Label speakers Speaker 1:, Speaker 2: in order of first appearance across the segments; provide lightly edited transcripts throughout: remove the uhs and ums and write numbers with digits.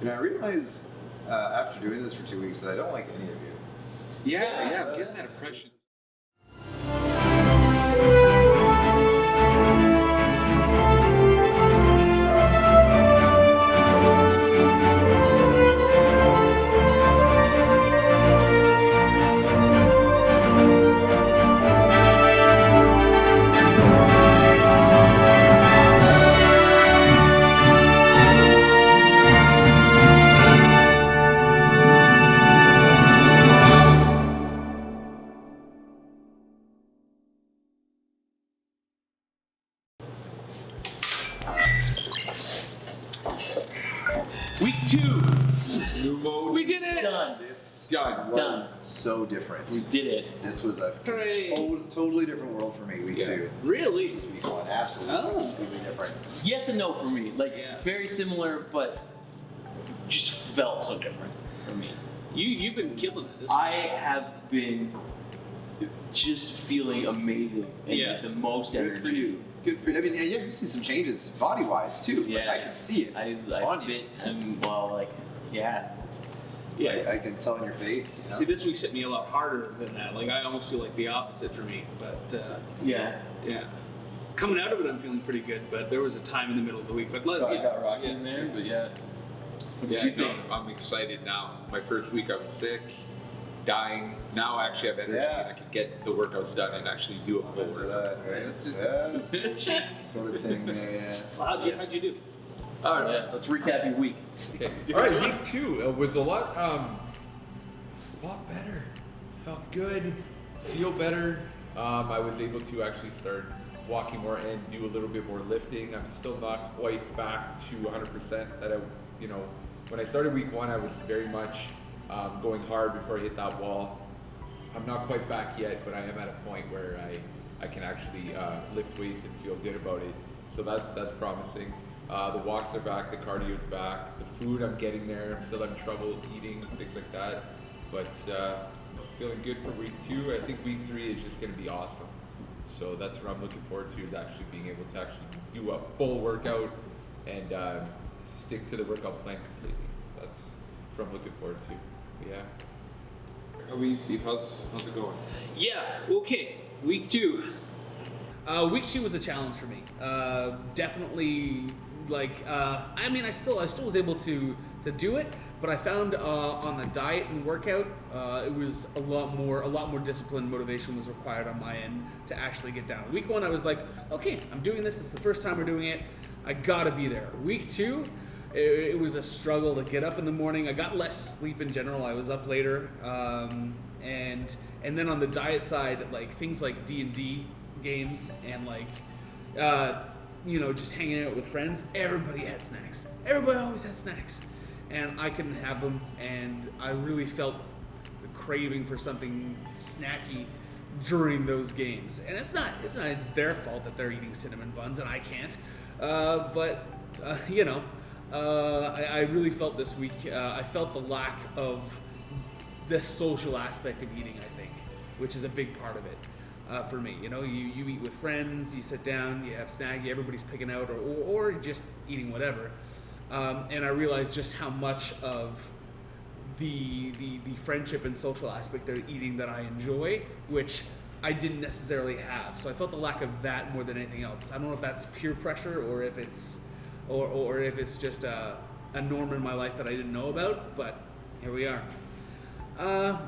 Speaker 1: I realize after doing this for 2 weeks that I don't like any of you.
Speaker 2: Yeah, I'm getting that impression.
Speaker 3: Week 2.
Speaker 2: New mode.
Speaker 3: We did it.
Speaker 4: Done.
Speaker 1: This
Speaker 2: Done.
Speaker 1: was so different.
Speaker 4: We did it.
Speaker 1: This was a
Speaker 3: Hooray.
Speaker 1: totally different world for me. Week 2.
Speaker 3: Really?
Speaker 1: This is week 1. Absolutely, completely different.
Speaker 4: Yes and no for me. Like
Speaker 3: Yeah.
Speaker 4: very similar, but just felt so different for me.
Speaker 3: You've been killing it this
Speaker 4: I have been just feeling amazing and
Speaker 3: Yeah.
Speaker 4: the most
Speaker 1: Good
Speaker 4: energy.
Speaker 1: for you. Good for you. I mean, yeah, you've seen some changes body-wise too. Like,
Speaker 4: Yeah,
Speaker 1: I can see it.
Speaker 4: I
Speaker 1: on
Speaker 4: fit
Speaker 1: you.
Speaker 4: and well, like yeah.
Speaker 1: I can tell in your face. You know?
Speaker 3: See, this week's hit me a lot harder than that. Like, I almost feel like the opposite for me. But,
Speaker 4: Yeah.
Speaker 3: yeah. Coming out of it, I'm feeling pretty good, but there was a time in the middle of the week. But
Speaker 4: I got rocky in there, but yeah. What did you think?
Speaker 2: I'm excited now. My first week I was sick, dying. Now I actually have energy
Speaker 1: Yeah.
Speaker 2: and I can get the workouts done and actually do a full
Speaker 1: Into
Speaker 2: workout.
Speaker 1: that, right? Yeah, sort of thing there, yeah.
Speaker 3: Well, how'd you do?
Speaker 2: All right.
Speaker 4: Yeah, let's recap your week.
Speaker 2: Okay. All right. Week 2 was a lot better. Felt good. Feel better. I was able to actually start walking more and do a little bit more lifting. I'm still not quite back to 100% that when I started week 1, I was very much going hard before I hit that wall. I'm not quite back yet, but I am at a point where I can actually lift weights and feel good about it. So that's promising. The walks are back, the cardio's back, the food I'm getting there. I'm still having trouble eating, things like that. But feeling good for week 2. I think week 3 is just going to be awesome. So that's what I'm looking forward to, is actually being able to actually do a full workout and stick to the workout plan completely. That's what I'm looking forward to. Yeah. How about you, Steve? How's it going?
Speaker 3: Yeah, okay. Week 2. Week 2 was a challenge for me. Definitely, I still was able to do it, but I found on the diet and workout, it was a lot more discipline, motivation was required on my end to actually get down. Week 1, I was like, okay, I'm doing this. It's the first time we're doing it. I gotta be there. Week 2, it was a struggle to get up in the morning. I got less sleep in general. I was up later, and then on the diet side, like things like D&D games and just hanging out with friends. Everybody had snacks. Everybody always had snacks, and I couldn't have them. And I really felt the craving for something snacky during those games. And it's not their fault that they're eating cinnamon buns and I can't. I really felt this week, I felt the lack of the social aspect of eating, I think, which is a big part of it for me. You eat with friends, you sit down, you have snack, everybody's picking out, or just eating whatever. And I realized just how much of the friendship and social aspect of eating that I enjoy, which I didn't necessarily have. So I felt the lack of that more than anything else. I don't know if that's peer pressure or if it's just a norm in my life that I didn't know about, but here we are.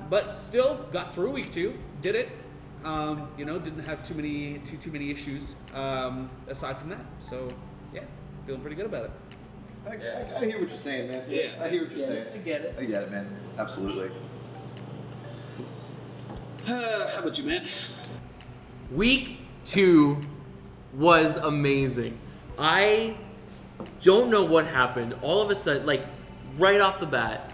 Speaker 3: But still got through week 2, did it. Didn't have too many issues aside from that. So yeah, feeling pretty good about it.
Speaker 1: I hear what you're saying, man.
Speaker 3: Yeah.
Speaker 1: I hear what you're saying.
Speaker 4: I get it.
Speaker 1: I get it, man. Absolutely.
Speaker 3: How about you, man?
Speaker 5: Week 2 was amazing. I don't know what happened. All of a sudden, like right off the bat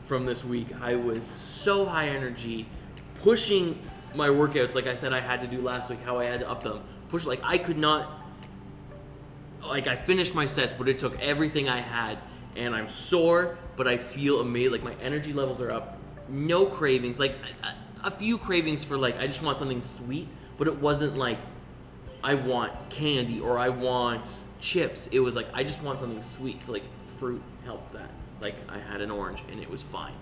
Speaker 5: from this week, I was so high energy, pushing my workouts like I said I had to do last week, how I had to up them. I could not, I finished my sets, but it took everything I had, and I'm sore, but I feel amazing. Like my energy levels are up. No cravings. Like a few cravings for I just want something sweet, but it wasn't like I want candy or I want chips. It was like I just want something sweet, so like fruit helped that. Like I had an orange and it was fine.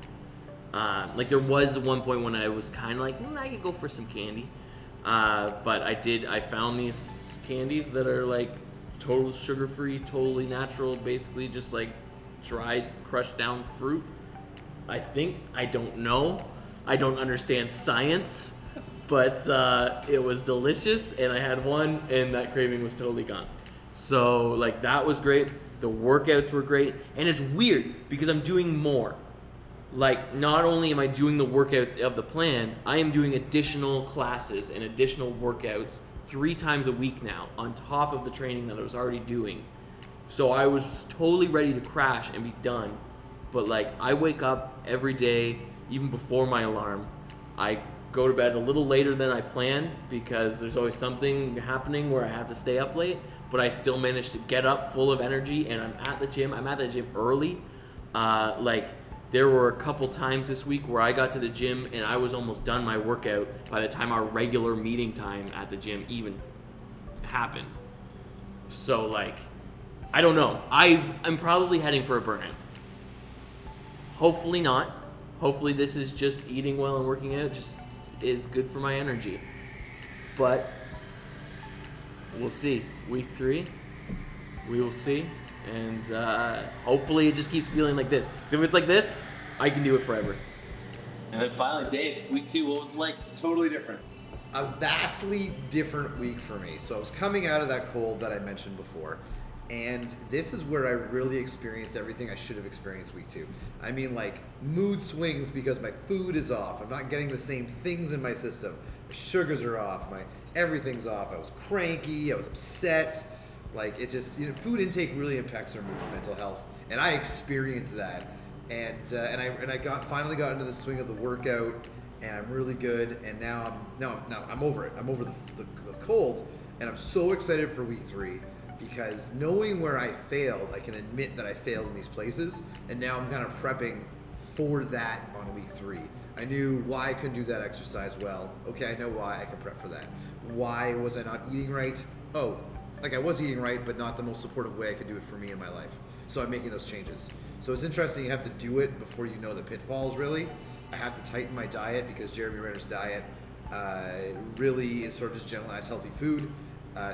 Speaker 5: Like there was one point when I was kind of like, I could go for some candy. But I found these candies that are like total sugar-free, totally natural, basically just like dried, crushed down fruit. I don't know. I don't understand science, but it was delicious, and I had one, and that craving was totally gone. So like that was great. The workouts were great, and it's weird because I'm doing more. Like, not only am I doing the workouts of the plan, I am doing additional classes and additional workouts 3 times a week now on top of the training that I was already doing. So I was totally ready to crash and be done. But like, I wake up every day, even before my alarm. I go to bed a little later than I planned because there's always something happening where I have to stay up late. But I still manage to get up full of energy, and I'm at the gym. I'm at the gym early. There were a couple times this week where I got to the gym and I was almost done my workout by the time our regular meeting time at the gym even happened. So like, I don't know. I'm probably heading for a burnout. Hopefully not. Hopefully this is just eating well and working out just is good for my energy. But we'll see. Week 3, we will see. And hopefully it just keeps feeling like this. So if it's like this, I can do it forever.
Speaker 4: And then finally, Dave, week 2, what was it like?
Speaker 1: Totally different. A vastly different week for me. So I was coming out of that cold that I mentioned before, and this is where I really experienced everything I should have experienced week 2. I mean, like, mood swings because my food is off. I'm not getting the same things in my system. My sugars are off. My everything's off. I was cranky. I was upset. Like, it just, food intake really impacts our mood and mental health, and I experienced that, and I finally got into the swing of the workout, and I'm really good, and now I'm over it. I'm over the cold, and I'm so excited for week 3 because knowing where I failed, I can admit that I failed in these places, and now I'm kind of prepping for that on week 3. I knew why I couldn't do that exercise well. Okay, I know why. I can prep for that. Why was I not eating right? Oh. Like I was eating right, but not the most supportive way I could do it for me in my life. So I'm making those changes. So it's interesting, you have to do it before you know the pitfalls really. I have to tighten my diet because Jeremy Renner's diet really is sort of just generalized healthy food.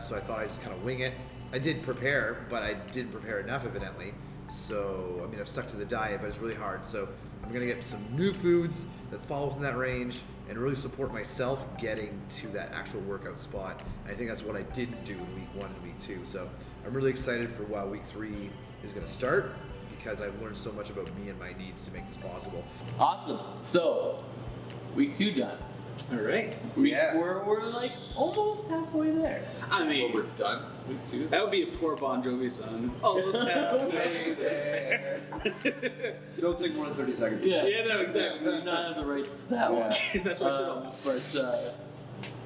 Speaker 1: So I thought I'd just kind of wing it. I did prepare, but I didn't prepare enough evidently. So, I mean, I've stuck to the diet, but it's really hard. So I'm gonna get some new foods that fall within that range and really support myself getting to that actual workout spot. And I think that's what I didn't do in week 1 and week 2. So I'm really excited for week 3 is gonna start because I've learned so much about me and my needs to make this possible.
Speaker 4: Awesome. So, week 2 done.
Speaker 3: All right.
Speaker 4: We're like almost halfway there.
Speaker 3: I mean,
Speaker 2: We're done. Week 2.
Speaker 3: that would be a poor Bon Jovi song. Almost halfway there.
Speaker 1: Don't sing more than 30 seconds.
Speaker 4: Yeah,
Speaker 3: no, exactly.
Speaker 4: We do not have the rights to that one.
Speaker 3: That's why I said almost.
Speaker 4: But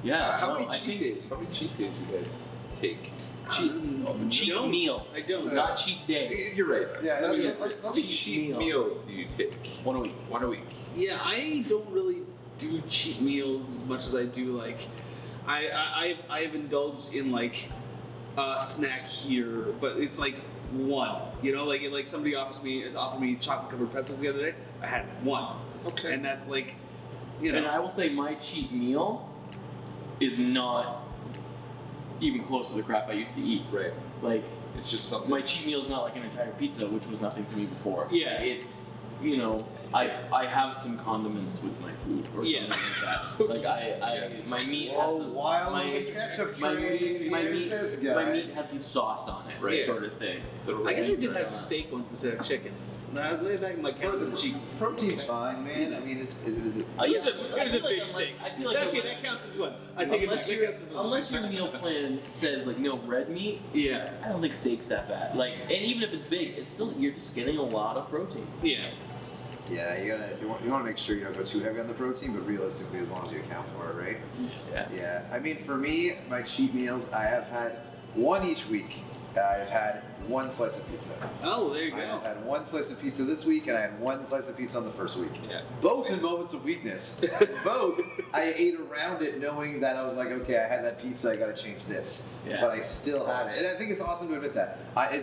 Speaker 4: yeah,
Speaker 2: How
Speaker 4: no,
Speaker 2: many
Speaker 4: I
Speaker 2: cheat
Speaker 4: think
Speaker 2: days? How many cheat days you guys take?
Speaker 4: cheat
Speaker 3: don't.
Speaker 4: meal,
Speaker 3: I don't.
Speaker 4: not cheat day.
Speaker 2: You're right.
Speaker 1: Yeah,
Speaker 2: How
Speaker 1: that's
Speaker 2: many
Speaker 1: cheat
Speaker 2: cheat
Speaker 4: meal.
Speaker 2: meals do you take?
Speaker 4: 1 a week.
Speaker 2: 1 a week.
Speaker 3: Yeah, I don't really do cheat meals as much as I do like. I've indulged in like a snack here, but it's like one. Like somebody offered me chocolate covered pretzels the other day. I had one.
Speaker 2: Okay.
Speaker 3: And that's like,
Speaker 4: And I will say my cheat meal is not even close to the crap I used to eat.
Speaker 2: Right.
Speaker 4: Like,
Speaker 2: It's just something.
Speaker 4: my cheat meal is not like an entire pizza, which was nothing to me before.
Speaker 3: Yeah.
Speaker 4: It's, I have some condiments with my food or
Speaker 3: Yeah.
Speaker 4: something like that. Like my meat has
Speaker 1: Oh,
Speaker 4: some
Speaker 1: wild
Speaker 4: my,
Speaker 1: on the ketchup
Speaker 4: my,
Speaker 1: train.
Speaker 4: my
Speaker 1: Here's
Speaker 4: meat
Speaker 1: this guy.
Speaker 4: my meat has some sauce on it,
Speaker 2: Right.
Speaker 4: sort of thing.
Speaker 3: I guess I did have steak once instead of chicken. I was way back in my Kansas and cheap.
Speaker 1: Protein's fine, man. I mean, is it?
Speaker 3: It was a
Speaker 4: I
Speaker 3: big
Speaker 4: feel like
Speaker 3: steak.
Speaker 4: I feel like
Speaker 3: Okay,
Speaker 4: unless-
Speaker 3: that counts as one. I take it back.
Speaker 4: unless,
Speaker 3: That
Speaker 4: your,
Speaker 3: counts as one.
Speaker 4: unless your meal plan says like no red meat,
Speaker 3: Yeah.
Speaker 4: I don't think steak's that bad. Like, and even if it's big, it's still you're just getting a lot of protein.
Speaker 3: Yeah.
Speaker 1: Yeah, you want to make sure you don't go too heavy on the protein, but realistically, as long as you account for it, right?
Speaker 4: Yeah.
Speaker 1: Yeah. I mean, for me, my cheat meals, I have had one each week. I've had one slice of pizza.
Speaker 3: Oh, there you
Speaker 1: I have
Speaker 3: go.
Speaker 1: had one slice of pizza this week, and I had one slice of pizza on the first week.
Speaker 2: Yeah.
Speaker 1: Both in moments of weakness. Both, I ate around it knowing that I was like, okay, I had that pizza, I got to change this.
Speaker 4: Yeah.
Speaker 1: But I still had it. And I think it's awesome to admit that.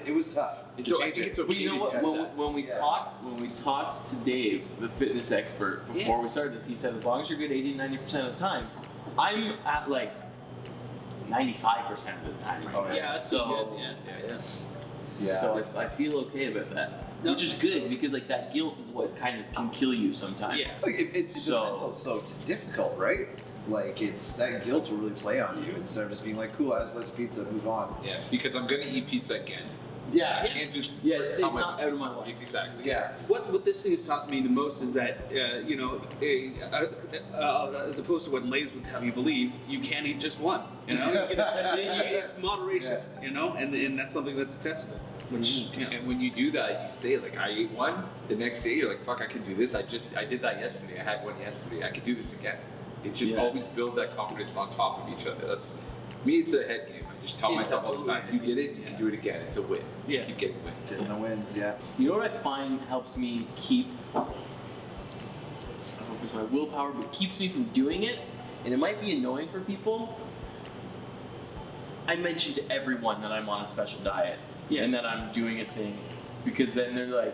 Speaker 1: It was tough. to
Speaker 2: So I
Speaker 1: change
Speaker 2: think
Speaker 1: it.
Speaker 2: it's
Speaker 4: But
Speaker 2: okay
Speaker 4: you know
Speaker 2: to
Speaker 4: what?
Speaker 2: do
Speaker 4: When,
Speaker 2: that.
Speaker 4: when we
Speaker 1: Yeah.
Speaker 4: talked to Dave, the fitness expert, before we started this, he said as long as you're good 80-90% of the time, I'm at like 95% of the time right
Speaker 1: Oh,
Speaker 4: now.
Speaker 3: Yeah, that's
Speaker 4: so
Speaker 3: good. Yeah.
Speaker 2: Yeah.
Speaker 1: Yeah.
Speaker 4: so I feel okay about that,
Speaker 3: No,
Speaker 4: which is good because like that guilt is what kind of can kill you sometimes.
Speaker 3: Yeah.
Speaker 1: Like, it
Speaker 4: So-
Speaker 1: depends also. It's difficult, right? Like, it's that guilt will really play on you instead of just being like, cool, I had a slice of pizza, move on.
Speaker 2: Yeah, because I'm gonna eat pizza again.
Speaker 1: Yeah.
Speaker 2: I can't just.
Speaker 4: Yeah, it's
Speaker 2: tell
Speaker 4: not out of my life.
Speaker 2: Exactly.
Speaker 1: Yeah.
Speaker 3: What this thing has taught me the most is that as opposed to what Lay's would have you believe, you can't eat just one. You know, it's moderation.
Speaker 1: Yeah.
Speaker 3: You know, and that's something that's accessible. Which you know,
Speaker 2: And when you do that, you say like, I ate one. The next day, you're like, fuck, I can do this. I did that yesterday. I had one yesterday. I can do this again. It's just
Speaker 4: Yeah.
Speaker 2: always build that confidence on top of each other. That's me. It's a head game. I just tell
Speaker 3: It's
Speaker 2: myself all the time, you
Speaker 3: absolutely
Speaker 2: did it, you can do it again. It's a win.
Speaker 3: Yeah.
Speaker 2: Keep getting wins.
Speaker 1: Getting the wins, yeah.
Speaker 4: You know what I find helps me keep, I don't know if it's my willpower, but keeps me from doing it, and it might be annoying for people. I mention to everyone that I'm on a special diet
Speaker 3: Yeah.
Speaker 4: and that I'm doing a thing, because then they're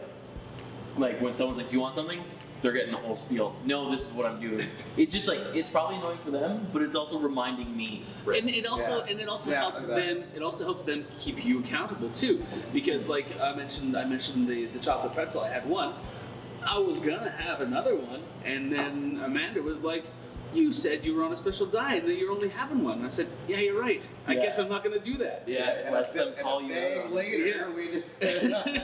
Speaker 4: like when someone's like, "Do you want something?" They're getting the whole spiel. No, this is what I'm doing. It's just like it's probably annoying for them, but it's also reminding me.
Speaker 3: and it also
Speaker 1: Yeah.
Speaker 3: helps
Speaker 1: like that.
Speaker 3: them. It also helps them keep you accountable too, because like I mentioned the chocolate pretzel. I had one. I was gonna have another one, and then Amanda was like, "You said you were on a special diet, and that you're only having one." And I said, "Yeah, you're right. I
Speaker 4: Yeah.
Speaker 3: guess I'm not gonna do that."
Speaker 1: And
Speaker 4: lets
Speaker 1: a
Speaker 4: them
Speaker 1: bit-
Speaker 4: call
Speaker 1: and
Speaker 4: you
Speaker 1: a bag
Speaker 4: out on it.
Speaker 1: later,
Speaker 3: Yeah.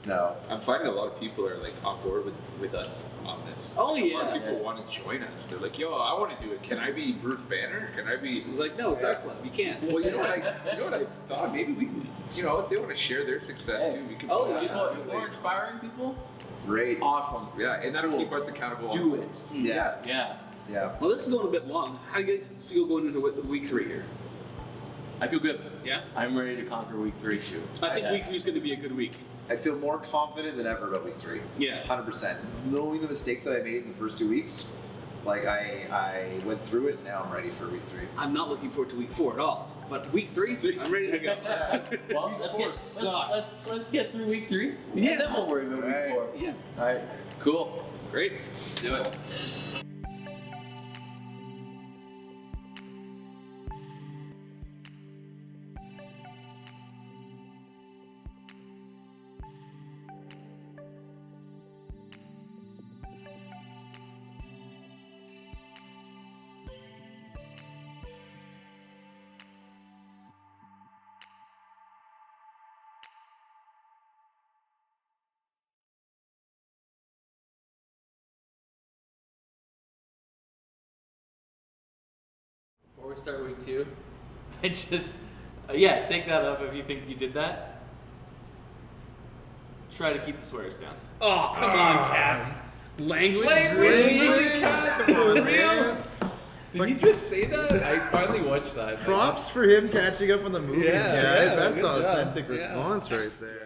Speaker 1: No.
Speaker 2: I'm finding a lot of people are like on board with us on this.
Speaker 3: Oh,
Speaker 2: A lot
Speaker 3: yeah.
Speaker 2: of people
Speaker 4: Yeah.
Speaker 2: want to join us. They're like, yo, I want to do it. Can I be Bruce Banner? Can I be?
Speaker 3: It was like, "No, it's our club. You can't."
Speaker 2: Well, you know what I thought? Maybe we, if they want to share their success
Speaker 4: Hey.
Speaker 2: too, we can.
Speaker 3: Oh,
Speaker 2: do that.
Speaker 4: Just more inspiring people.
Speaker 1: Great.
Speaker 4: Awesome.
Speaker 2: Yeah, and that'll
Speaker 4: Cool.
Speaker 2: keep us accountable.
Speaker 4: Do
Speaker 2: also.
Speaker 4: it.
Speaker 1: Yeah.
Speaker 4: Yeah.
Speaker 1: Yeah.
Speaker 3: Well, this is going a bit long. How do you guys feel going into week 3 here?
Speaker 4: I feel good.
Speaker 3: Yeah,
Speaker 4: I'm ready to conquer week 3 too.
Speaker 3: I think
Speaker 4: Yeah.
Speaker 3: week 3 is going to be a good week.
Speaker 1: I feel more confident than ever about week 3.
Speaker 3: Yeah.
Speaker 1: 100%. Knowing the mistakes that I made in the first 2 weeks, like I went through it, and now I'm ready for week 3.
Speaker 3: I'm not looking forward to week 4 at all. But week 3, I'm ready to go.
Speaker 4: Well,
Speaker 1: Week
Speaker 4: let's
Speaker 1: 4
Speaker 4: get
Speaker 1: sucks.
Speaker 4: let's get through week 3.
Speaker 3: Yeah.
Speaker 4: And then we'll worry about
Speaker 1: Right.
Speaker 4: week 4.
Speaker 3: Yeah.
Speaker 4: All right. Cool.
Speaker 3: Great.
Speaker 1: Let's do it.
Speaker 5: Before we start week 2, I just, take that up if you think you did that. Try to keep the swears down.
Speaker 3: Oh, come on, Cap. Language?
Speaker 1: Come on, man.
Speaker 2: Did he just say that? I finally watched that.
Speaker 1: Props for him catching up on the movies,
Speaker 3: Yeah,
Speaker 1: guys.
Speaker 3: yeah,
Speaker 1: That's
Speaker 3: good
Speaker 1: an
Speaker 3: job.
Speaker 1: authentic
Speaker 3: Yeah.
Speaker 1: response right there.